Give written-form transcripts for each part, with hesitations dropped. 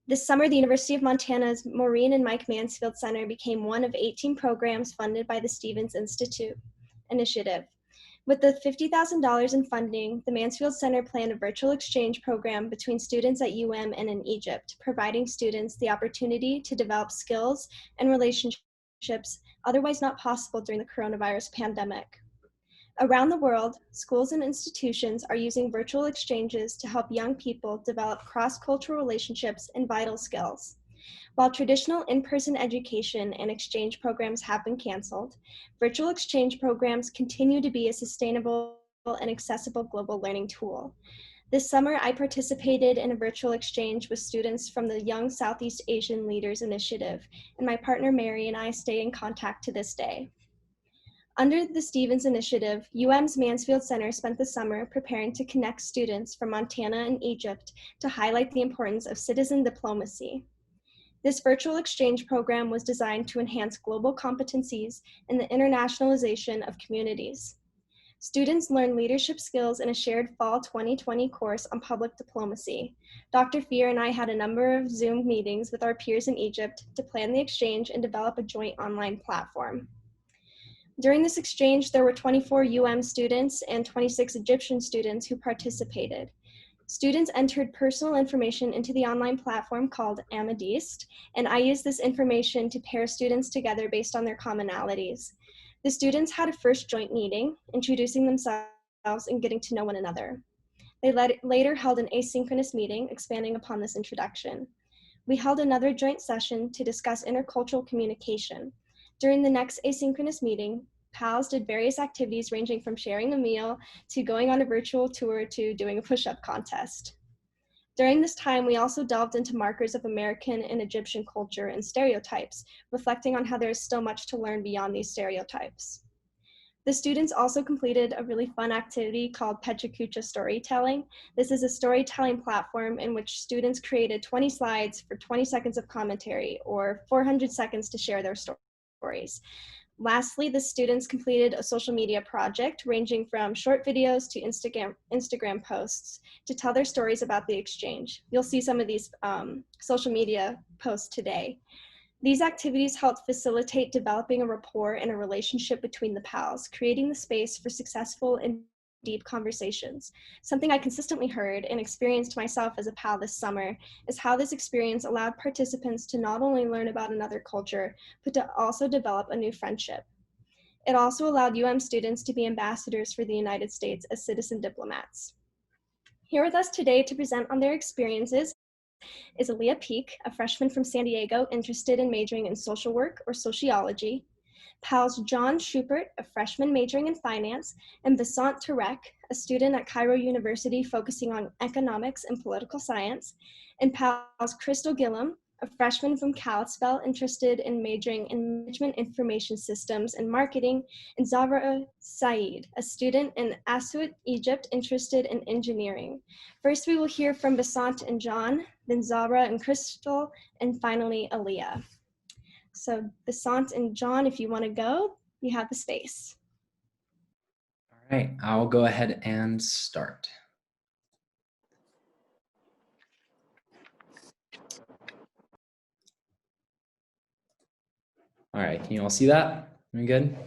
This summer, the University of Montana's Maureen and Mike Mansfield Center became one of 18 programs funded by the Stevens Institute Initiative. With the $50,000 in funding, the Mansfield Center planned a virtual exchange program between students at UM and in Egypt, providing students the opportunity to develop skills and relationships otherwise not possible during the coronavirus pandemic. Around the world, schools and institutions are using virtual exchanges to help young people develop cross-cultural relationships and vital skills. While traditional in-person education and exchange programs have been canceled, virtual exchange programs continue to be a sustainable and accessible global learning tool. This summer, I participated in a virtual exchange with students from the Young Southeast Asian Leaders Initiative, and my partner Mary and I stay in contact to this day. Under the Stevens Initiative, UM's Mansfield Center spent the summer preparing to connect students from Montana and Egypt to highlight the importance of citizen diplomacy. This virtual exchange program was designed to enhance global competencies in the internationalization of communities. Students learn leadership skills in a shared fall 2020 course on public diplomacy. Dr. Fear and I had a number of Zoom meetings with our peers in Egypt to plan the exchange and develop a joint online platform. During this exchange, there were 24 UM students and 26 Egyptian students who participated. Students entered personal information into the online platform called Amethyst, and I used this information to pair students together based on their commonalities. The students had a first joint meeting, introducing themselves and getting to know one another. They later held an asynchronous meeting, expanding upon this introduction. We held another joint session to discuss intercultural communication. During the next asynchronous meeting, PALs did various activities ranging from sharing a meal to going on a virtual tour to doing a push-up contest. During this time, we also delved into markers of American and Egyptian culture and stereotypes, reflecting on how there is still much to learn beyond these stereotypes. The students also completed a really fun activity called Pecha Kucha storytelling. This is a storytelling platform in which students created 20 slides for 20 seconds of commentary or 400 seconds to share their stories. Lastly, the students completed a social media project ranging from short videos to Instagram posts to tell their stories about the exchange. You'll see some of these social media posts today. These activities helped facilitate developing a rapport and a relationship between the PALs, creating the space for successful and deep conversations. Something I consistently heard and experienced myself as a PAL this summer is how this experience allowed participants to not only learn about another culture, but to also develop a new friendship. It also allowed UM students to be ambassadors for the United States as citizen diplomats. Here with us today to present on their experiences is Aaliyah Peak, a freshman from San Diego interested in majoring in social work or sociology, PALs John Schubert, a freshman majoring in finance, and Basant Tarek, a student at Cairo University focusing on economics and political science, and PALs Crystal Gillum, a freshman from Kalispell interested in majoring in management information systems and marketing, and Zavra Saeed, a student in Aswad, Egypt, interested in engineering. First, we will hear from Basant and John, then Zavra and Crystal, and finally Aaliyah. So Basant and John, if you want to go, you have the space. All right, I'll go ahead and start. All right, can you all see that? We good?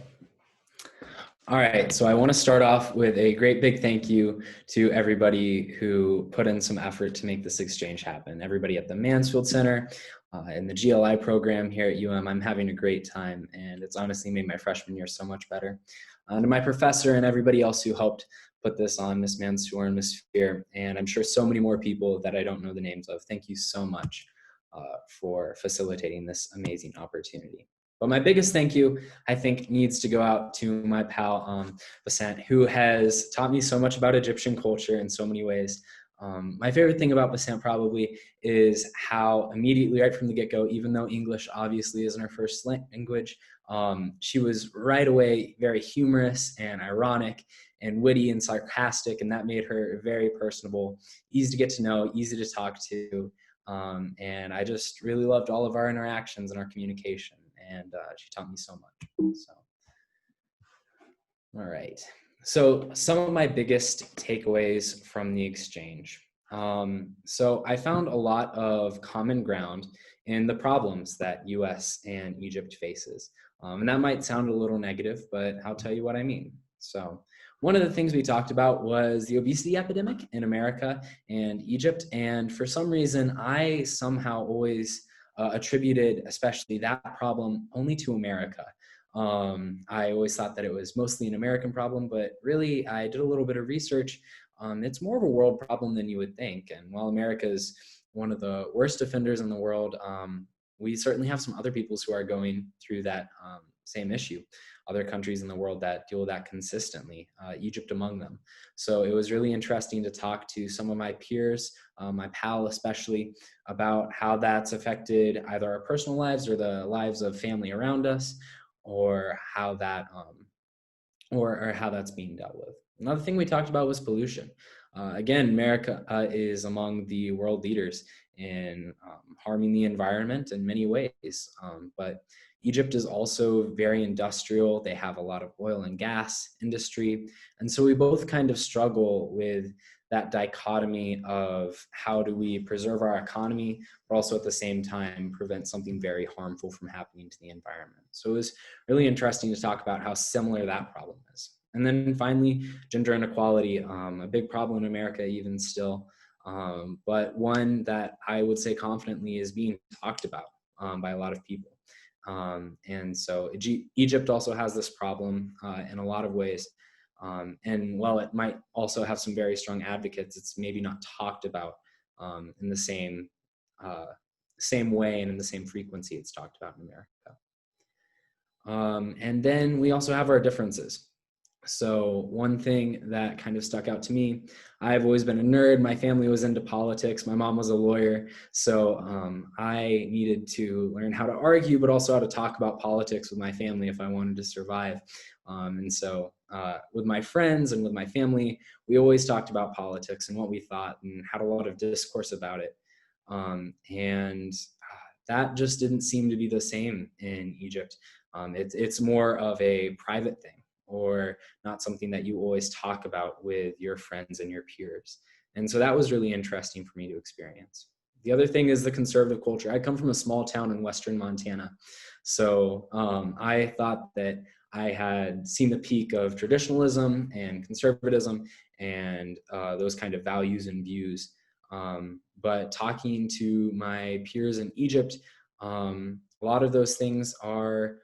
All right, so I want to start off with a great big thank you to everybody who put in some effort to make this exchange happen. Everybody at the Mansfield Center and the GLI program here at UM. I'm having a great time, and it's honestly made my freshman year so much better. To my professor and everybody else who helped put this on, Miss Mansour and Miss Fear, and I'm sure so many more people that I don't know the names of. Thank you so much for facilitating this amazing opportunity. But my biggest thank you, I think, needs to go out to my pal, Basant, who has taught me so much about Egyptian culture in so many ways. My favorite thing about Basant probably is how immediately right from the get-go, even though English obviously isn't her first language, she was right away very humorous and ironic and witty and sarcastic, and that made her very personable, easy to get to know, easy to talk to. And I just really loved all of our interactions and our communication. And she taught me so much. So, all right. So some of my biggest takeaways from the exchange. So I found a lot of common ground in the problems that US and Egypt faces. And that might sound a little negative, but I'll tell you what I mean. So one of the things we talked about was the obesity epidemic in America and Egypt. And for some reason, I somehow always attributed especially that problem only to America. I always thought that it was mostly an American problem, but really I did a little bit of research. It's more of a world problem than you would think. And while America is one of the worst offenders in the world, we certainly have some other peoples who are going through that same issue. Other countries in the world that deal with that consistently, Egypt among them. So it was really interesting to talk to some of my peers, my pal especially, about how that's affected either our personal lives or the lives of family around us, or how that or how that's being dealt with. Another thing we talked about was pollution. Again, America is among the world leaders in harming the environment in many ways, but Egypt is also very industrial. They have a lot of oil and gas industry. And so we both kind of struggle with that dichotomy of how do we preserve our economy, but also at the same time prevent something very harmful from happening to the environment. So it was really interesting to talk about how similar that problem is. And then finally, gender inequality, a big problem in America even still, but one that I would say confidently is being talked about by a lot of people. And so Egypt also has this problem in a lot of ways. And while it might also have some very strong advocates, it's maybe not talked about in the same way and in the same frequency it's talked about in America. And then we also have our differences. So one thing that kind of stuck out to me, I've always been a nerd. My family was into politics. My mom was a lawyer. So I needed to learn how to argue, but also how to talk about politics with my family if I wanted to survive. And so with my friends and with my family, we always talked about politics and what we thought and had a lot of discourse about it. And that just didn't seem to be the same in Egypt. It's more of a private thing, or not something that you always talk about with your friends and your peers. And so that was really interesting for me to experience. The other thing is the conservative culture. I come from a small town in Western Montana. So I thought that I had seen the peak of traditionalism and conservatism and those kind of values and views. But talking to my peers in Egypt, a lot of those things are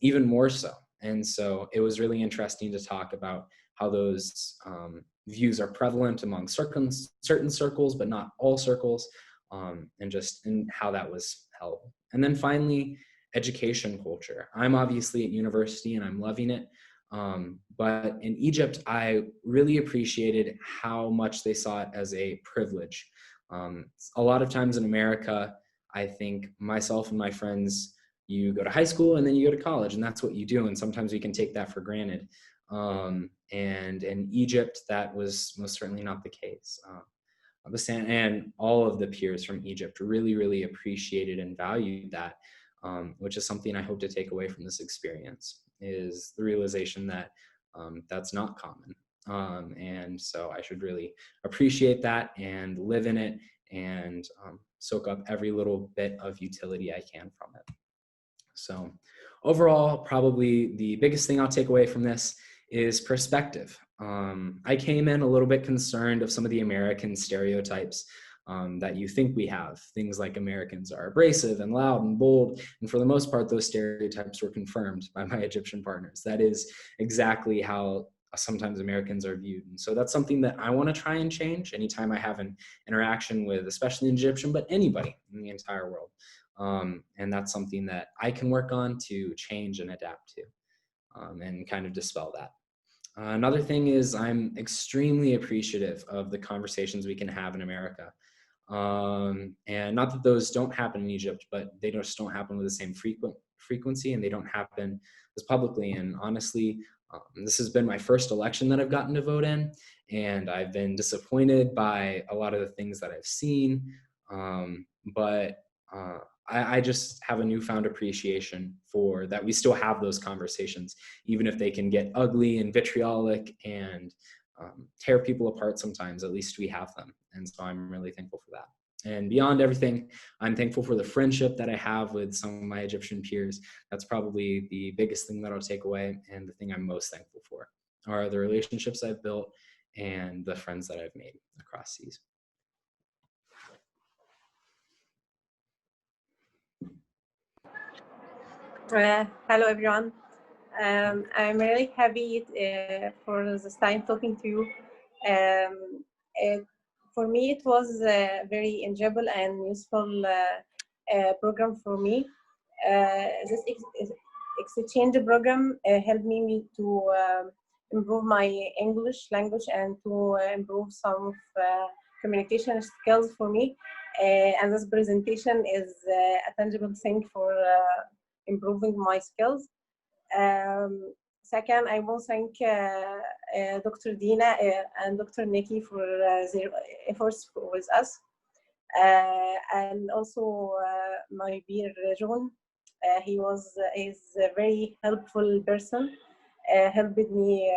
even more so. And so it was really interesting to talk about how those views are prevalent among certain circles, but not all circles, and just in how that was held. And then finally, education culture. I'm obviously at university and I'm loving it. But in Egypt, I really appreciated how much they saw it as a privilege. A lot of times in America, I think myself and my friends, you go to high school and then you go to college and that's what you do. And sometimes we can take that for granted. And in Egypt, that was most certainly not the case. And all of the peers from Egypt really, really appreciated and valued that, which is something I hope to take away from this experience, is the realization that that's not common. And so I should really appreciate that and live in it and soak up every little bit of utility I can from it. So overall, probably the biggest thing I'll take away from this is perspective. I came in a little bit concerned of some of the American stereotypes that you think we have. Things like Americans are abrasive and loud and bold. And for the most part, those stereotypes were confirmed by my Egyptian partners. That is exactly how sometimes Americans are viewed. And so that's something that I want to try and change anytime I have an interaction with, especially an Egyptian, but anybody in the entire world. And that's something that I can work on to change and adapt to, and kind of dispel that. Another thing is I'm extremely appreciative of the conversations we can have in America. And not that those don't happen in Egypt, but they just don't happen with the same frequency and they don't happen as publicly. And honestly, this has been my first election that I've gotten to vote in, and I've been disappointed by a lot of the things that I've seen. But I just have a newfound appreciation for that we still have those conversations, even if they can get ugly and vitriolic and tear people apart sometimes, at least we have them. And so I'm really thankful for that. And beyond everything, I'm thankful for the friendship that I have with some of my Egyptian peers. That's probably the biggest thing that I'll take away, and the thing I'm most thankful for are the relationships I've built and the friends that I've made across seas. Hello everyone. I'm really happy for this time talking to you. For me, it was a very enjoyable and useful program for me. This exchange program helped me to improve my English language and to improve some of communication skills for me. And this presentation is a tangible thing for improving my skills. Second, I will thank Dr. Dina and Dr. Nikki for their efforts with us. And also my peer John. He's a very helpful person, helped me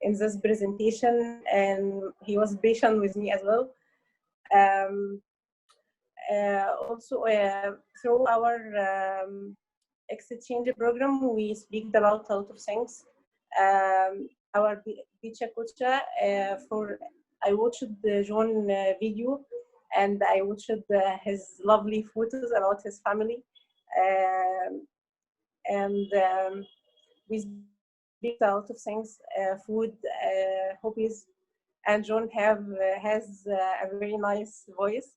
in this presentation, and he was patient with me as well. Also, through our exchange program, we speak about a lot of things. Our Pecha Kucha, I watched the John video, and I watched his lovely photos about his family. We speak a lot of things, food, hobbies, and John has a very nice voice.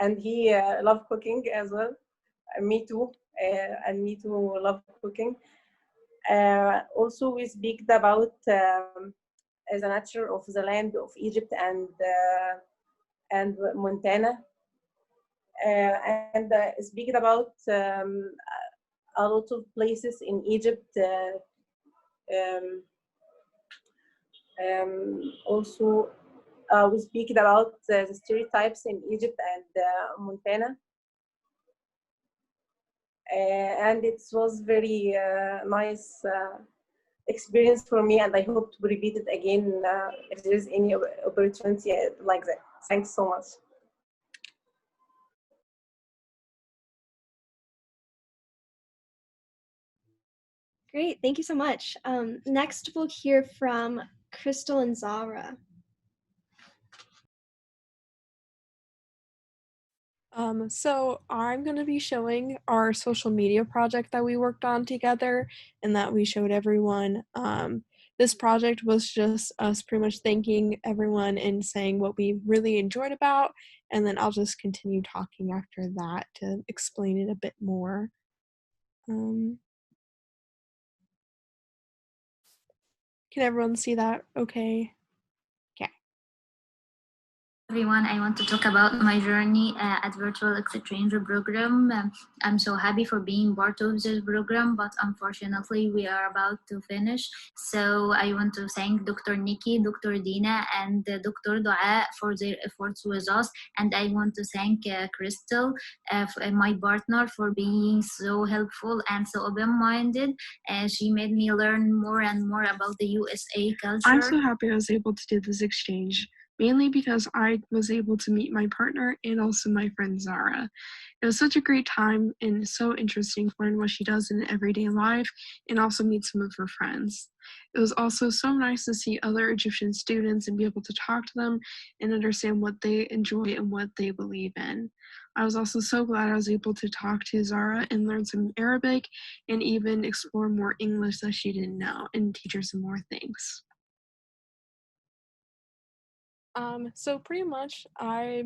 And he loved cooking as well. Me too, and me too love cooking. Also, we speak about the nature of the land of Egypt and Montana, and speak about a lot of places in Egypt. Also, we speak about the stereotypes in Egypt and Montana. And it was very nice experience for me, and I hope to repeat it again if there is any opportunity like that. Thanks so much. Great, thank you so much. Next, we'll hear from Crystal and Zara. So I'm going to be showing our social media project that we worked on together and that we showed everyone. This project was just us pretty much thanking everyone and saying what we really enjoyed about, and then I'll just continue talking after that to explain it a bit more. Can everyone see that okay? Everyone, I want to talk about my journey at virtual exchange program. I'm so happy for being part of this program, but unfortunately we are about to finish. So I want to thank Dr. Nikki, Dr. Dina, and Dr. Dua for their efforts with us. And I want to thank Crystal, my partner, for being so helpful and so open-minded. She made me learn more and more about the USA culture. I'm so happy I was able to do this exchange, mainly because I was able to meet my partner and also my friend Zara. It was such a great time and so interesting to learn what she does in everyday life and also meet some of her friends. It was also so nice to see other Egyptian students and be able to talk to them and understand what they enjoy and what they believe in. I was also so glad I was able to talk to Zara and learn some Arabic and even explore more English that she didn't know and teach her some more things. So pretty much I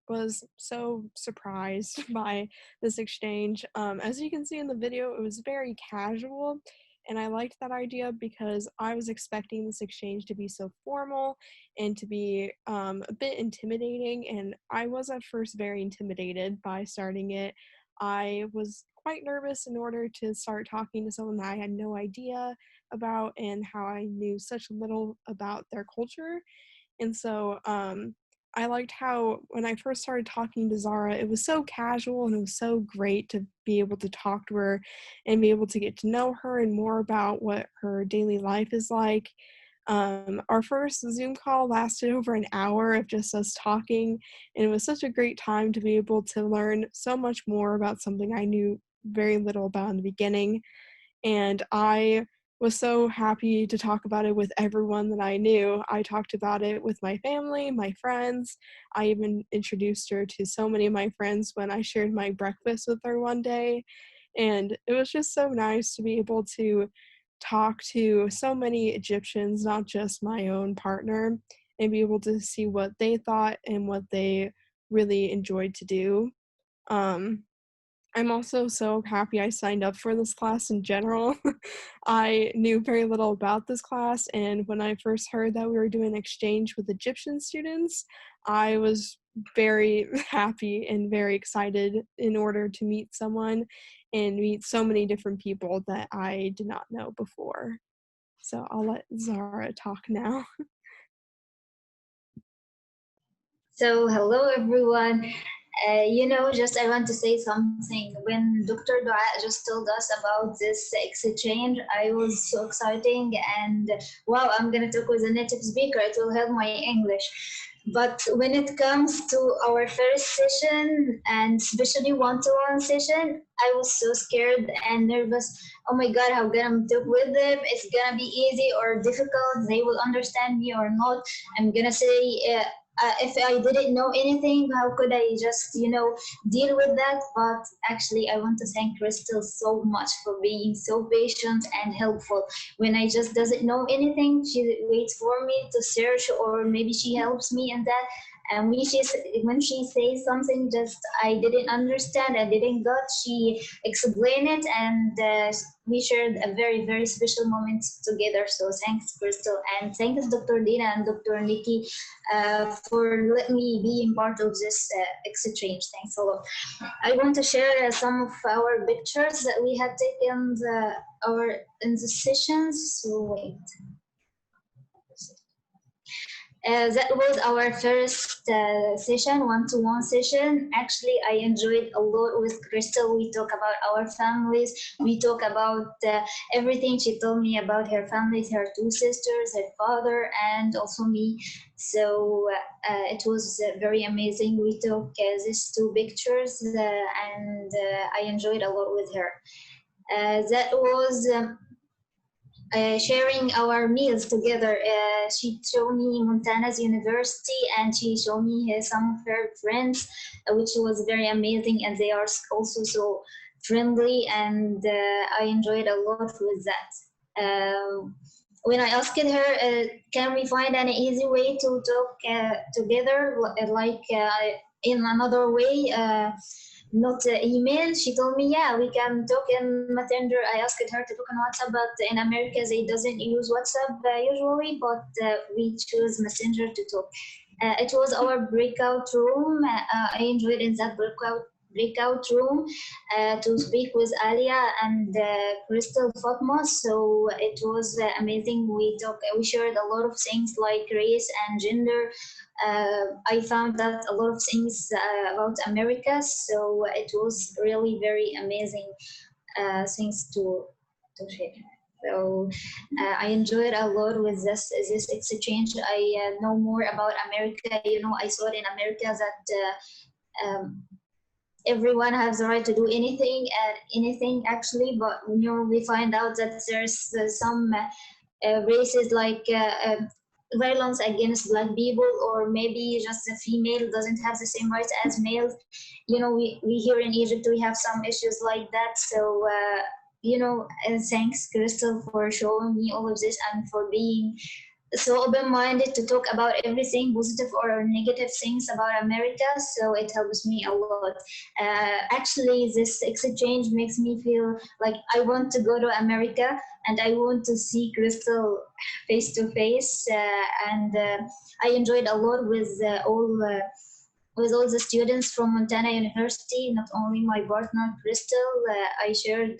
was so surprised by this exchange. As you can see in the video, it was very casual, and I liked that idea because I was expecting this exchange to be so formal and to be a bit intimidating, and I was at first very intimidated by starting it. I was quite nervous in order to start talking to someone that I had no idea about and how I knew such little about their culture. And so I liked how when I first started talking to Zara, it was so casual and it was so great to be able to talk to her and be able to get to know her and more about what her daily life is like. Our first Zoom call lasted over an hour of just us talking, and it was such a great time to be able to learn so much more about something I knew very little about in the beginning. And I was so happy to talk about it with everyone that I knew. I talked about it with my family, my friends. I even introduced her to so many of my friends when I shared my breakfast with her one day. And it was just so nice to be able to talk to so many Egyptians, not just my own partner, and be able to see what they thought and what they really enjoyed to do. Um, I'm also so happy I signed up for this class in general. I knew very little about this class, and when I first heard that we were doing an exchange with Egyptian students, I was very happy and very excited in order to meet someone and meet so many different people that I did not know before. So I'll let Zara talk now. So, hello everyone. Just I want to say something. When Dr. Dua just told us about this exchange, I was so exciting and wow, I'm gonna talk with a native speaker. It will help my English. But when it comes to our first session and especially one-to-one session, I was so scared and nervous. Oh my God, how gonna talk with them? It's gonna be easy or difficult. They will understand me or not. I'm gonna say. If I didn't know anything, how could I just, deal with that? But actually, I want to thank Crystal so much for being so patient and helpful. When I just doesn't know anything, she waits for me to search, or maybe she helps me in that. And when she says something just I didn't understand, I didn't got, she explained it, and we shared a very, very special moment together. So thanks, Crystal, and thanks, Dr. Dina and Dr. Nikki, for letting me be part of this exchange. Thanks a lot. I want to share some of our pictures that we had taken in the sessions. So wait. That was our first session, one-to-one session. Actually, I enjoyed a lot with Crystal. We talk about our families. We talk about everything. She told me about her families, her two sisters, her father, and also me. So it was very amazing. We took these two pictures and I enjoyed a lot with her. That was sharing our meals together. She showed me Montana's university and she showed me some of her friends, which was very amazing, and they are also so friendly, and I enjoyed a lot with that. When I asked her, can we find an easy way to talk together, like in another way, not email, she told me, yeah, we can talk in Messenger. I asked her to talk on WhatsApp, but in America, they doesn't use WhatsApp usually, but we choose Messenger to talk. It was our breakout room. I enjoyed in that breakout room to speak with Alia and Crystal Fatma. So it was amazing. We shared a lot of things like race and gender. I found out a lot of things about America. So it was really very amazing things to share. So I enjoyed a lot with this exchange. I know more about America. I saw in America that everyone has the right to do anything actually, but we find out that there's some races like violence against black people, or maybe just a female doesn't have the same rights as males. We here in Egypt, we have some issues like that. So and thanks, Crystal, for showing me all of this and for being so open-minded to talk about everything positive or negative things about America. So it helps me a lot. Actually, this exchange makes me feel like I want to go to America and I want to see Crystal face to face. And I enjoyed a lot with all the students from Montana University. Not only my partner Crystal, I shared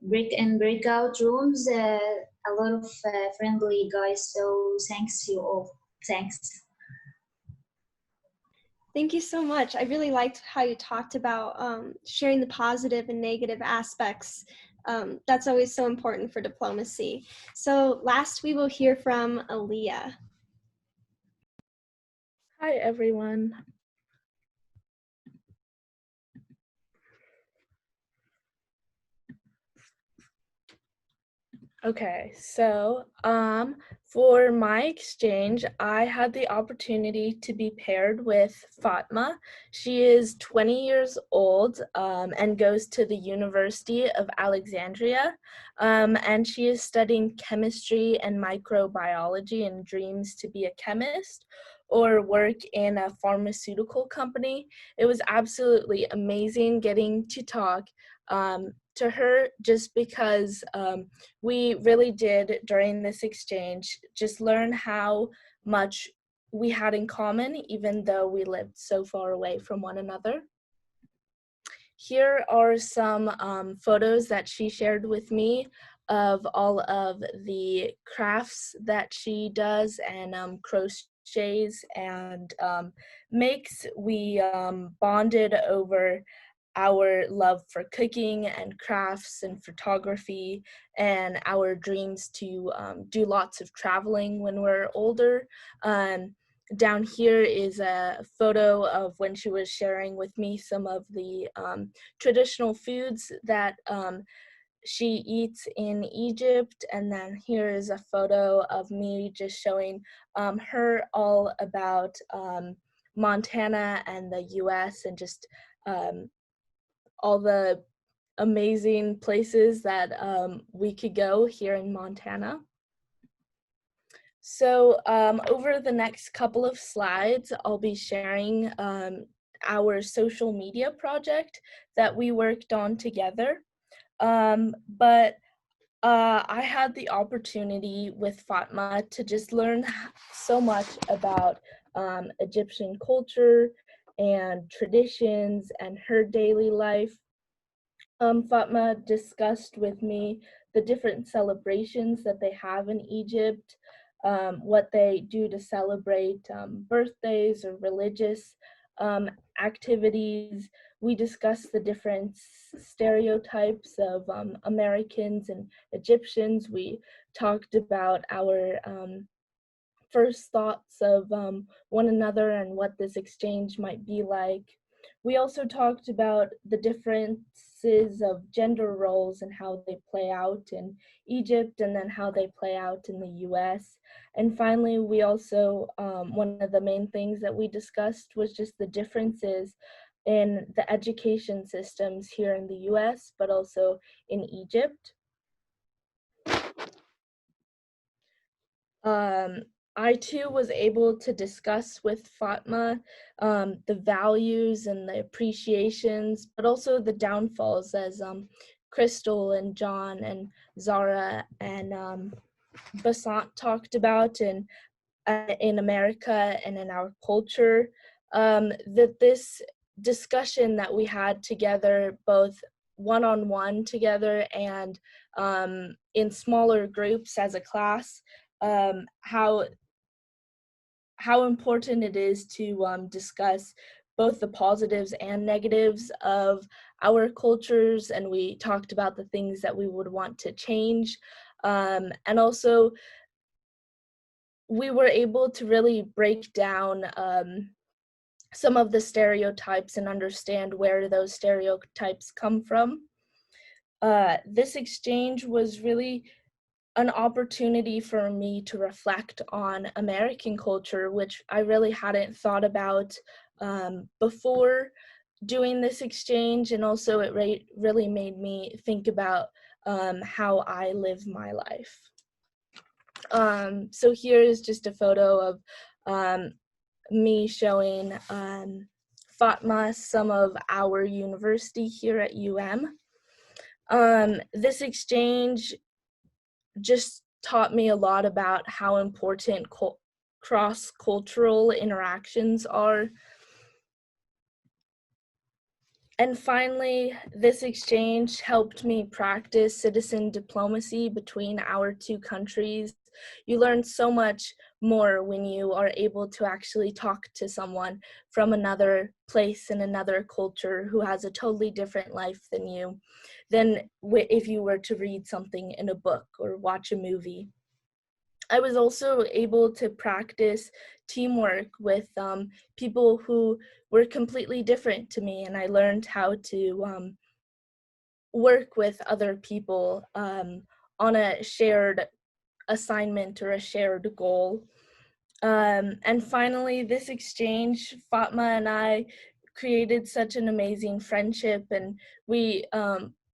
breakout rooms. A lot of friendly guys. So thanks you all. Thanks. Thank you so much. I really liked how you talked about sharing the positive and negative aspects. That's always so important for diplomacy. So last we will hear from Aaliyah. Hi, everyone. Okay, so for my exchange, I had the opportunity to be paired with Fatma. She is 20 years old and goes to the University of Alexandria, and she is studying chemistry and microbiology and dreams to be a chemist or work in a pharmaceutical company. It was absolutely amazing getting to talk to her, just because we really did during this exchange just learn how much we had in common, even though we lived so far away from one another. Here are some photos that she shared with me of all of the crafts that she does and crochets and makes. We bonded over our love for cooking and crafts and photography and our dreams to do lots of traveling when we're older. Down here is a photo of when she was sharing with me some of the traditional foods that she eats in Egypt. And then here is a photo of me just showing her all about Montana and the US and just all the amazing places that we could go here in Montana. So over the next couple of slides, I'll be sharing our social media project that we worked on together. But I had the opportunity with Fatma to just learn so much about Egyptian culture and traditions and her daily life. Fatma discussed with me the different celebrations that they have in Egypt, what they do to celebrate birthdays or religious activities. We discussed the different stereotypes of Americans and Egyptians. We talked about our first thoughts of one another and what this exchange might be like. We also talked about the differences of gender roles and how they play out in Egypt and then how they play out in the US. And finally, we also, one of the main things that we discussed was just the differences in the education systems here in the US, but also in Egypt. I too was able to discuss with Fatma the values and the appreciations, but also the downfalls, as Crystal and John and Zara and Basant talked about in America and in our culture. That this discussion that we had together, both one-on-one together and in smaller groups as a class, how important it is to discuss both the positives and negatives of our cultures, and we talked about the things that we would want to change, and also we were able to really break down some of the stereotypes and understand where those stereotypes come from. This exchange was really an opportunity for me to reflect on American culture, which I really hadn't thought about before doing this exchange. And also it really made me think about how I live my life. So here is just a photo of me showing Fatma some of our university here at UM. This exchange just taught me a lot about how important cross-cultural interactions are. And finally, this exchange helped me practice citizen diplomacy between our two countries you learn so much more when you are able to actually talk to someone from another place and another culture who has a totally different life than you, than if you were to read something in a book or watch a movie. I was also able to practice teamwork with people who were completely different to me, and I learned how to work with other people on a shared assignment or a shared goal. And finally, this exchange, Fatma and I created such an amazing friendship, and we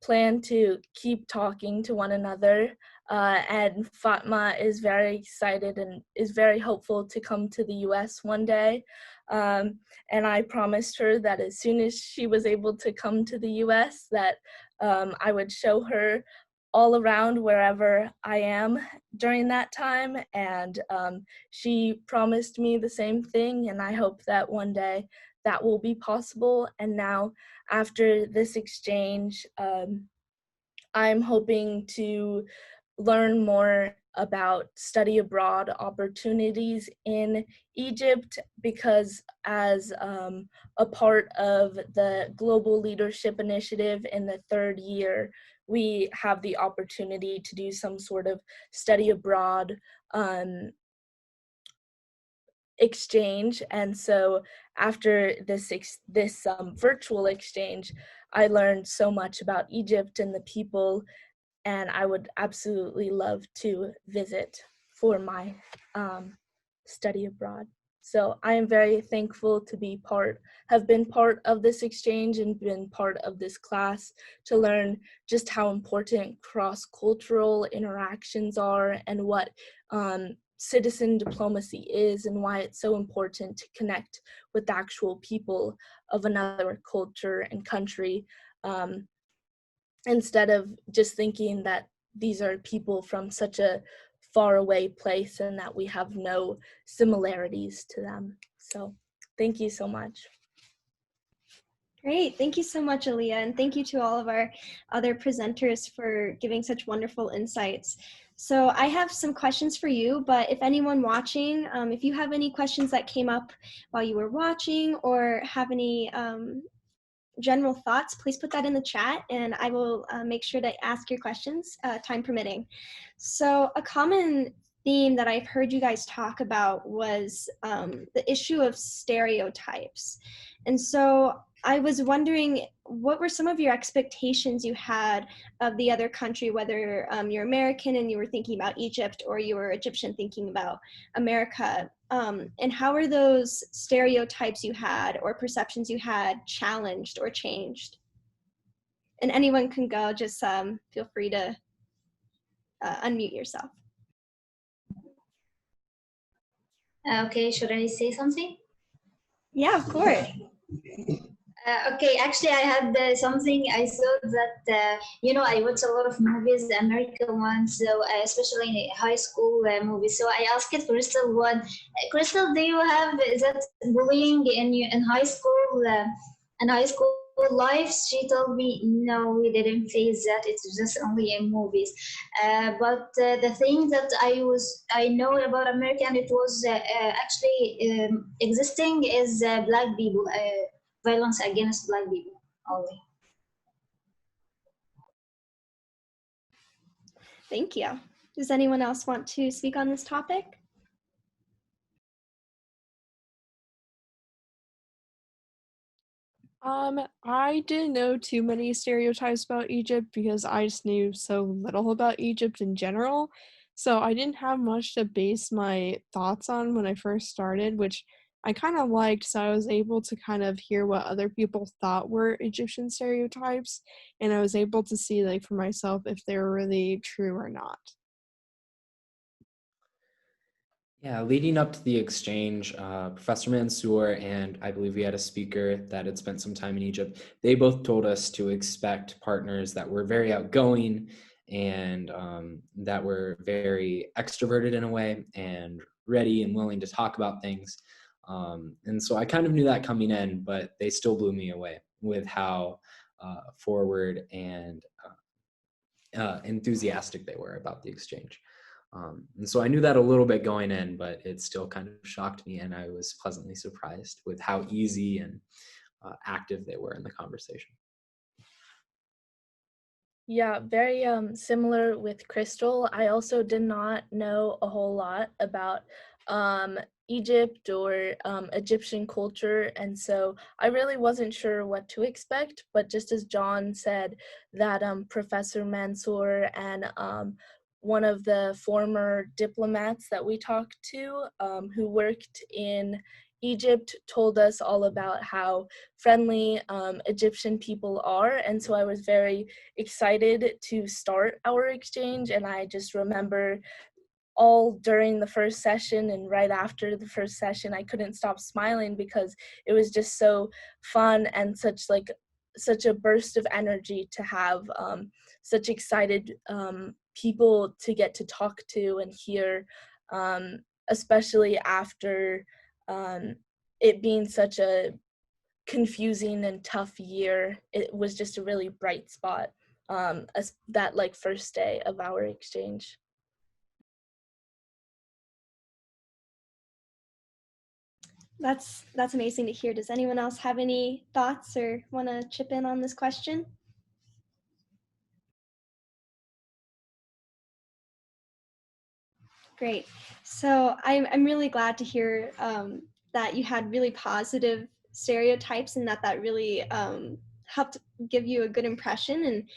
plan to keep talking to one another. And Fatma is very excited and is very hopeful to come to the US one day. And I promised her that as soon as she was able to come to the US, that I would show her all around wherever I am during that time. And she promised me the same thing, and I hope that one day that will be possible. And now, after this exchange, I'm hoping to learn more about study abroad opportunities in Egypt, because as a part of the Global Leadership Initiative in the third year, we have the opportunity to do some sort of study abroad exchange. And so after this virtual exchange, I learned so much about Egypt and the people, and I would absolutely love to visit for my study abroad. So I am very thankful to have been part of this exchange and been part of this class, to learn just how important cross-cultural interactions are, and what citizen diplomacy is, and why it's so important to connect with the actual people of another culture and country, instead of just thinking that these are people from such a far away place and that we have no similarities to them. So thank you so much. Great, thank you so much, Aaliyah, and thank you to all of our other presenters for giving such wonderful insights. So I have some questions for you, but if anyone watching, if you have any questions that came up while you were watching, or have any general thoughts, please put that in the chat, and I will make sure to ask your questions, time permitting. So a common theme that I've heard you guys talk about was the issue of stereotypes. And so I was wondering, what were some of your expectations you had of the other country, whether you're American and you were thinking about Egypt, or you were Egyptian thinking about America? And how are those stereotypes you had or perceptions you had challenged or changed? And anyone can go, just feel free to unmute yourself. Okay, should I say something? Yeah, of course. Okay, actually, I had something. I thought that, I watch a lot of movies, the American ones, so especially in high school movies. So I asked Crystal Crystal, do you have that bullying in high school? In high school life? She told me, no, we didn't face that. It's just only in movies. But the thing that I know about America, and it was actually existing, is Black people. Violence against Black people only. Thank you. Does anyone else want to speak on this topic? I didn't know too many stereotypes about Egypt because I just knew so little about Egypt in general. So I didn't have much to base my thoughts on when I first started, which I kind of liked. So I was able to kind of hear what other people thought were Egyptian stereotypes, and I was able to see, like, for myself if they were really true or not. Yeah, leading up to the exchange, Professor Mansour and I believe we had a speaker that had spent some time in Egypt, they both told us to expect partners that were very outgoing and that were very extroverted in a way and ready and willing to talk about things. And so I kind of knew that coming in, but they still blew me away with how forward and enthusiastic they were about the exchange. And so I knew that a little bit going in, but it still kind of shocked me, and I was pleasantly surprised with how easy and active they were in the conversation. Yeah, very similar with Crystal. I also did not know a whole lot about Egypt or Egyptian culture, and so I really wasn't sure what to expect. But just as John said, that Professor Mansour and one of the former diplomats that we talked to who worked in Egypt told us all about how friendly Egyptian people are, and so I was very excited to start our exchange. And I just remember all during the first session and right after the first session, I couldn't stop smiling because it was just so fun and such a burst of energy to have such excited people to get to talk to and hear, especially after it being such a confusing and tough year. It was just a really bright spot as that first day of our exchange. That's amazing to hear. Does anyone else have any thoughts or want to chip in on this question? Great. So I'm really glad to hear that you had really positive stereotypes and that really helped give you a good impression,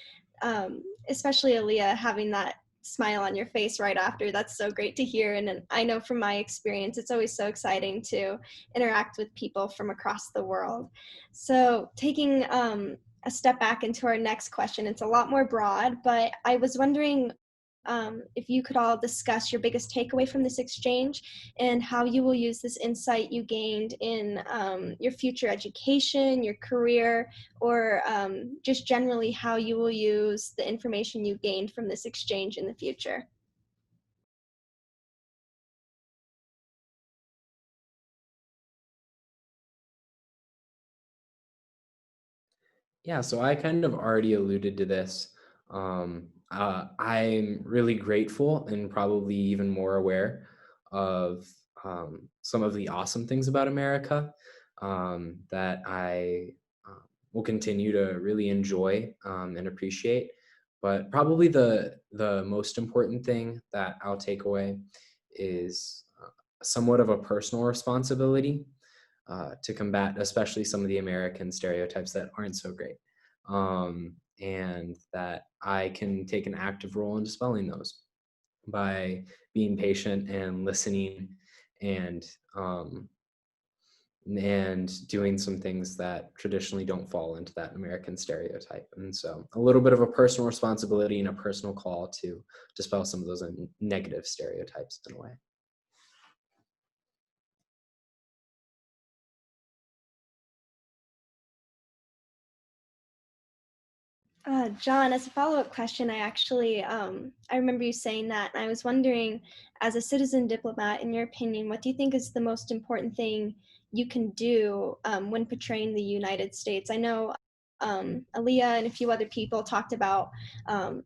and especially Aaliyah having that smile on your face right after. That's so great to hear. And I know from my experience, it's always so exciting to interact with people from across the world. So taking a step back into our next question, it's a lot more broad, but I was wondering if you could all discuss your biggest takeaway from this exchange and how you will use this insight you gained in your future education, your career, or just generally how you will use the information you gained from this exchange in the future. Yeah, so I kind of already alluded to this. I'm really grateful and probably even more aware of some of the awesome things about America that I will continue to really enjoy and appreciate. But probably the most important thing that I'll take away is somewhat of a personal responsibility to combat, especially some of the American stereotypes that aren't so great. And that I can take an active role in dispelling those by being patient and listening and doing some things that traditionally don't fall into that American stereotype. And so a little bit of a personal responsibility and a personal call to dispel some of those negative stereotypes in a way. John, as a follow-up question, I remember you saying that, and I was wondering, as a citizen diplomat, in your opinion, what do you think is the most important thing you can do when portraying the United States? I know Aaliyah and a few other people talked about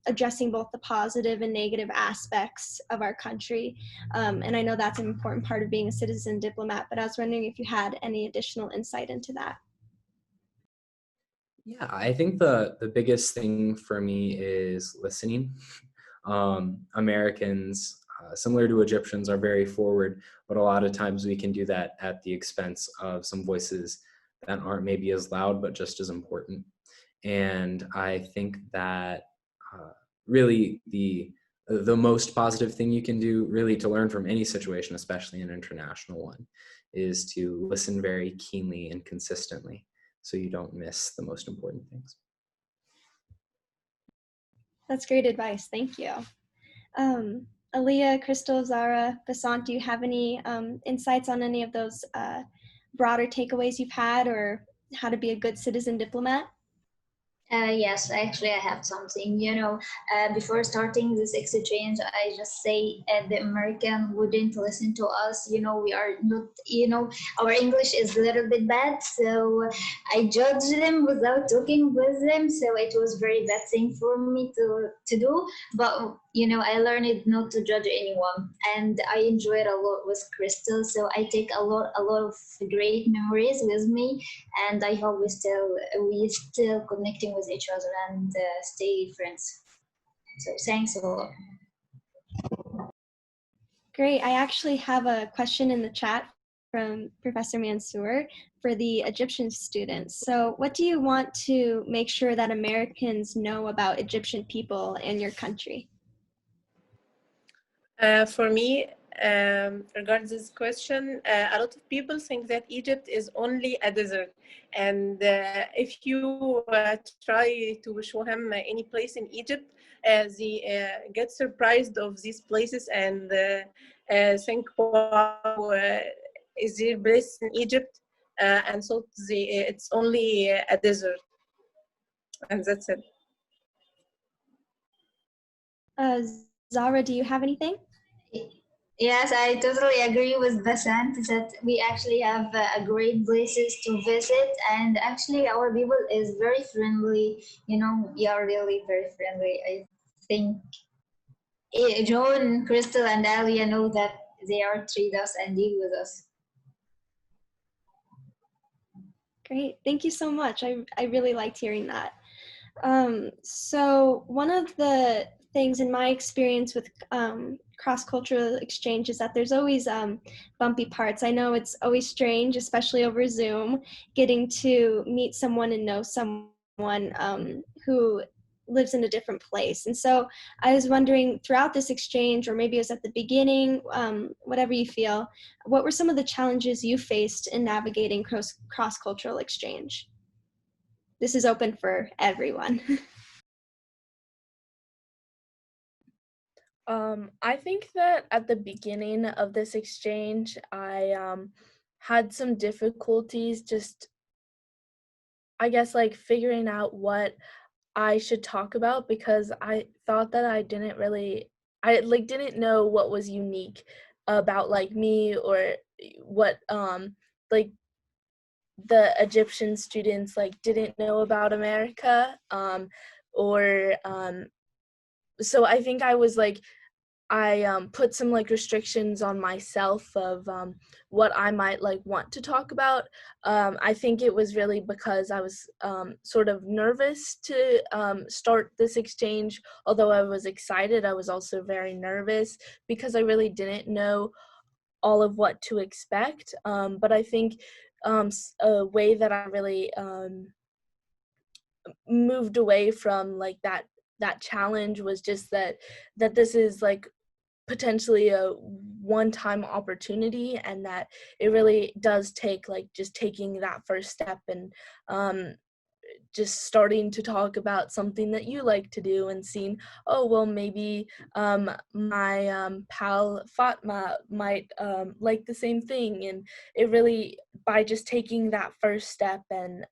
addressing both the positive and negative aspects of our country, and I know that's an important part of being a citizen diplomat, but I was wondering if you had any additional insight into that. Yeah, I think the biggest thing for me is listening. Americans, similar to Egyptians, are very forward, but a lot of times we can do that at the expense of some voices that aren't maybe as loud, but just as important. And I think that really the most positive thing you can do really to learn from any situation, especially an international one, is to listen very keenly and consistently so you don't miss the most important things. That's great advice. Thank you. Aaliyah, Crystal, Zara, Basant, do you have any insights on any of those broader takeaways you've had or how to be a good citizen diplomat? Yes, actually, I have something. Before starting this exchange, I just say the American wouldn't listen to us. We are not, our English is a little bit bad. So I judge them without talking with them. So it was very bad thing for me to do. But, I learned not to judge anyone. And I enjoyed a lot with Crystal. So I take a lot of great memories with me, and I hope we still connecting with each other and stay friends. So thanks a lot. Great. I actually have a question in the chat from Professor Mansour for the Egyptian students. So what do you want to make sure that Americans know about Egyptian people and your country? For me, regarding this question, a lot of people think that Egypt is only a desert. And if you try to show him any place in Egypt, they get surprised of these places and think, wow, is there a place in Egypt? And so it's only a desert. And that's it. Zara, do you have anything? Yes, I totally agree with Basant that we actually have great places to visit, and actually our people is very friendly. We are really very friendly. I think John, Crystal, and Alia know that they are treat us and deal with us. Great. Thank you so much. I really liked hearing that. So one of the things in my experience with cross-cultural exchange is that there's always bumpy parts. I know it's always strange, especially over Zoom, getting to meet someone and know someone who lives in a different place. And so I was wondering, throughout this exchange, or maybe it was at the beginning, whatever you feel, what were some of the challenges you faced in navigating cross-cultural exchange? This is open for everyone. I think that at the beginning of this exchange, I had some difficulties just, I guess, like figuring out what I should talk about, because I thought that I didn't know what was unique about like me, or what like the Egyptian students like didn't know about America, or so I think I was like, I put some like restrictions on myself of what I might like want to talk about. I think it was really because I was sort of nervous to start this exchange. Although I was excited, I was also very nervous because I really didn't know all of what to expect. But I think a way that I really moved away from like that challenge was just that this is like potentially a one-time opportunity, and that it really does take like just taking that first step and just starting to talk about something that you like to do, and seeing, oh well, maybe my pal Fatma might like the same thing. And it really, by just taking that first step and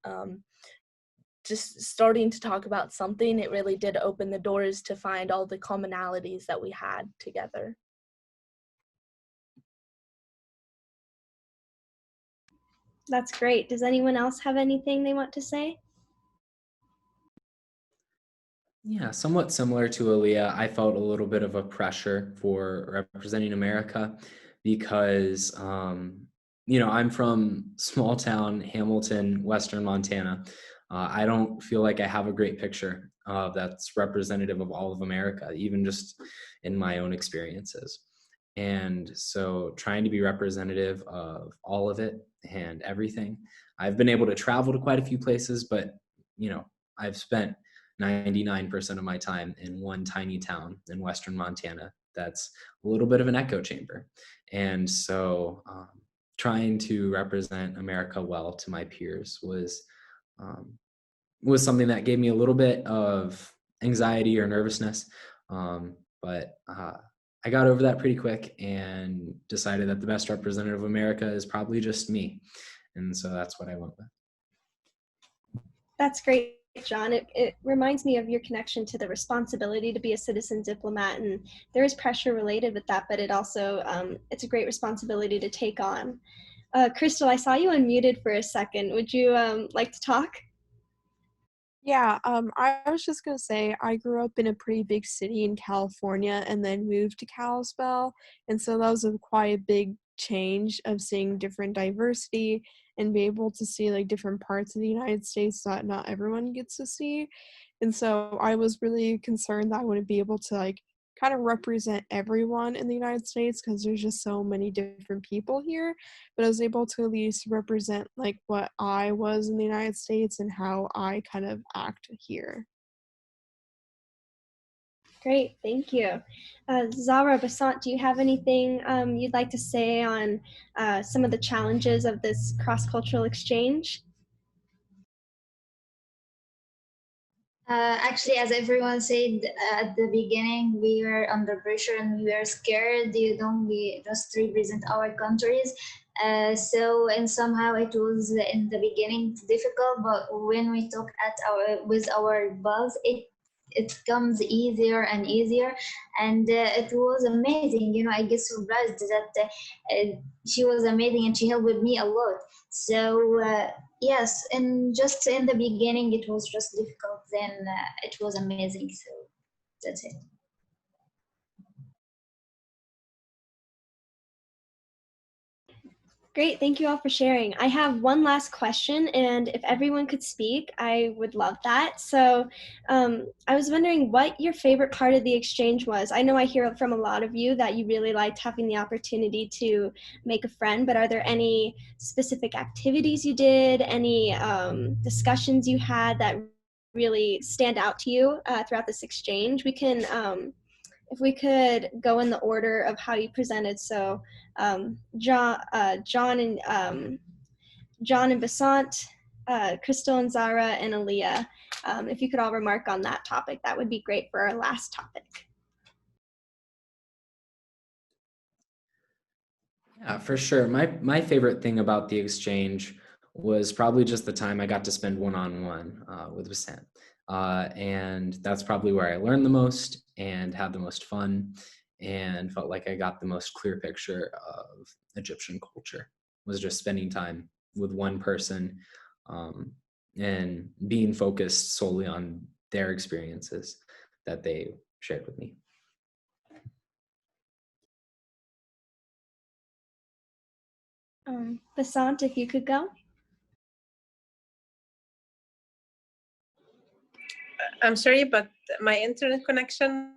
just starting to talk about something, it really did open the doors to find all the commonalities that we had together. That's great. Does anyone else have anything they want to say? Yeah, somewhat similar to Aaliyah, I felt a little bit of a pressure for representing America because, I'm from small town Hamilton, Western Montana. I don't feel like I have a great picture that's representative of all of America, even just in my own experiences. And so trying to be representative of all of it and everything. I've been able to travel to quite a few places, but, I've spent 99% of my time in one tiny town in Western Montana that's a little bit of an echo chamber. And so trying to represent America well to my peers was something that gave me a little bit of anxiety or nervousness. But I got over that pretty quick and decided that the best representative of America is probably just me. And so that's what I went with. That's great. John. It reminds me of your connection to the responsibility to be a citizen diplomat, and there is pressure related with that, but it also, it's a great responsibility to take on. Crystal, I saw you unmuted for a second. Would you like to talk? Yeah, I was just gonna say I grew up in a pretty big city in California and then moved to Kalispell, and so that was a quite big change of seeing different diversity and be able to see like different parts of the United States that not everyone gets to see. And so I was really concerned that I wouldn't be able to like kind of represent everyone in the United States because there's just so many different people here, but I was able to at least represent like what I was in the United States and how I kind of act here. Great, thank you. Zara Basant, do you have anything you'd like to say on some of the challenges of this cross-cultural exchange? Actually, as everyone said at the beginning, we were under pressure and we were scared. You don't we just represent our countries. So and somehow it was in the beginning difficult, but when we talk at our with our boss, it comes easier and easier, and it was amazing. You know, I get surprised that she was amazing and she helped me a lot. So. Yes, and just in the beginning it was just difficult, then it was amazing, so that's it. Great, thank you all for sharing. I have one last question, and if everyone could speak, I would love that. So I was wondering what your favorite part of the exchange was. I know I hear from a lot of you that you really liked having the opportunity to make a friend, but are there any specific activities you did, any discussions you had that really stand out to you throughout this exchange? We can, if we could go in the order of how you presented. So John and Basant, Crystal and Zara and Aaliyah. If you could all remark on that topic, that would be great for our last topic. Yeah, for sure. My favorite thing about the exchange was probably just the time I got to spend one-on-one with Basant. And that's probably where I learned the most and had the most fun and felt like I got the most clear picture of Egyptian culture, was just spending time with one person and being focused solely on their experiences that they shared with me. Basant, if you could go. I'm sorry, but my internet connection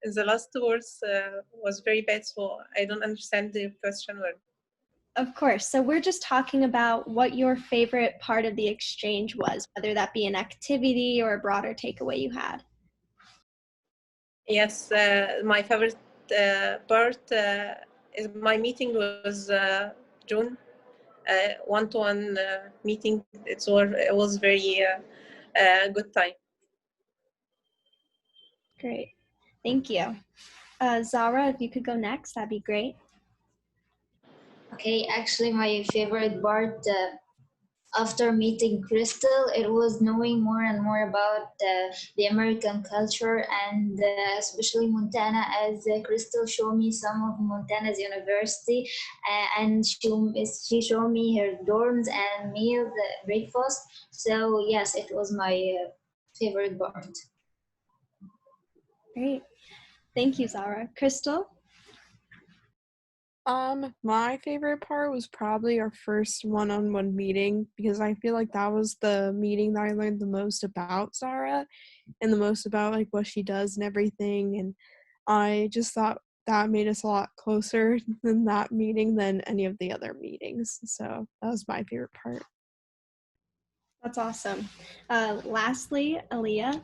in the last words was very bad, so I don't understand the question well. Of course. So we're just talking about what your favorite part of the exchange was, whether that be an activity or a broader takeaway you had. Yes, my favorite part is my meeting was June, one-to-one meeting. It was very good time. Great. Thank you. Zara, if you could go next, that'd be great. Okay, actually my favorite part after meeting Crystal, it was knowing more and more about the American culture and especially Montana, as Crystal showed me some of Montana's university, and she showed me her dorms and meals, breakfast. So yes, it was my favorite part. Great. Thank you, Zara. Crystal? My favorite part was probably our first one-on-one meeting because I feel like that was the meeting that I learned the most about Zara and the most about like what she does and everything, and I just thought that made us a lot closer than that meeting than any of the other meetings. So that was my favorite part. That's awesome. Lastly, Aaliyah.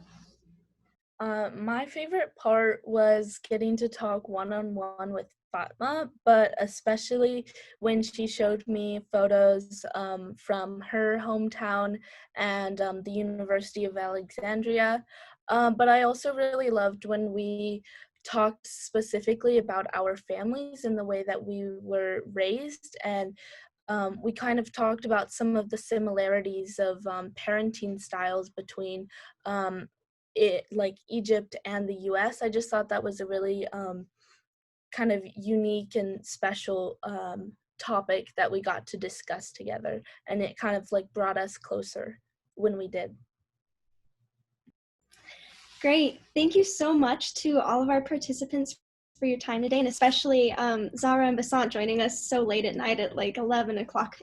My favorite part was getting to talk one-on-one with Fatma, but especially when she showed me photos from her hometown and the University of Alexandria. But I also really loved when we talked specifically about our families and the way that we were raised, and we kind of talked about some of the similarities of parenting styles between like Egypt and the US. I just thought that was a really kind of unique and special topic that we got to discuss together, and it kind of like brought us closer when we did. Great. Thank you so much to all of our participants for your time today, and especially Zara and Basant joining us so late at night at like 11 o'clock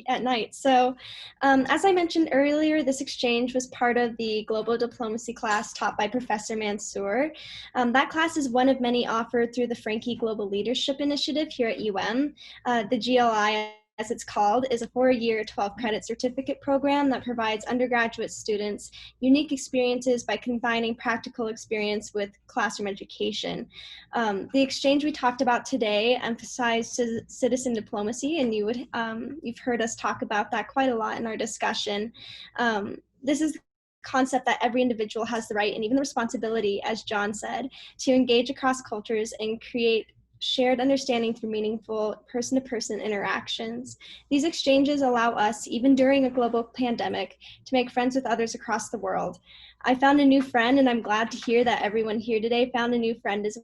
at night. So as I mentioned earlier, this exchange was part of the Global Diplomacy class taught by Professor Mansour. That class is one of many offered through the Frankie Global Leadership Initiative here at UM. The GLI, as it's called, is a 4-year, 12-credit certificate program that provides undergraduate students unique experiences by combining practical experience with classroom education. The exchange we talked about today emphasized citizen diplomacy, and you've heard us talk about that quite a lot in our discussion. This is the concept that every individual has the right and even the responsibility, as John said, to engage across cultures and create shared understanding through meaningful person-to-person interactions. These exchanges allow us, even during a global pandemic, to make friends with others across the world. I found a new friend, and I'm glad to hear that everyone here today found a new friend as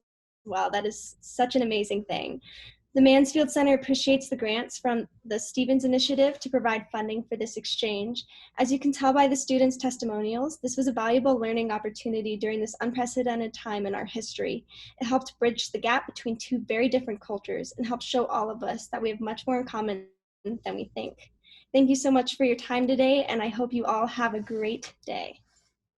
well. That is such an amazing thing. The Mansfield Center appreciates the grants from the Stevens Initiative to provide funding for this exchange. As you can tell by the students' testimonials, this was a valuable learning opportunity during this unprecedented time in our history. It helped bridge the gap between two very different cultures and helped show all of us that we have much more in common than we think. Thank you so much for your time today, and I hope you all have a great day.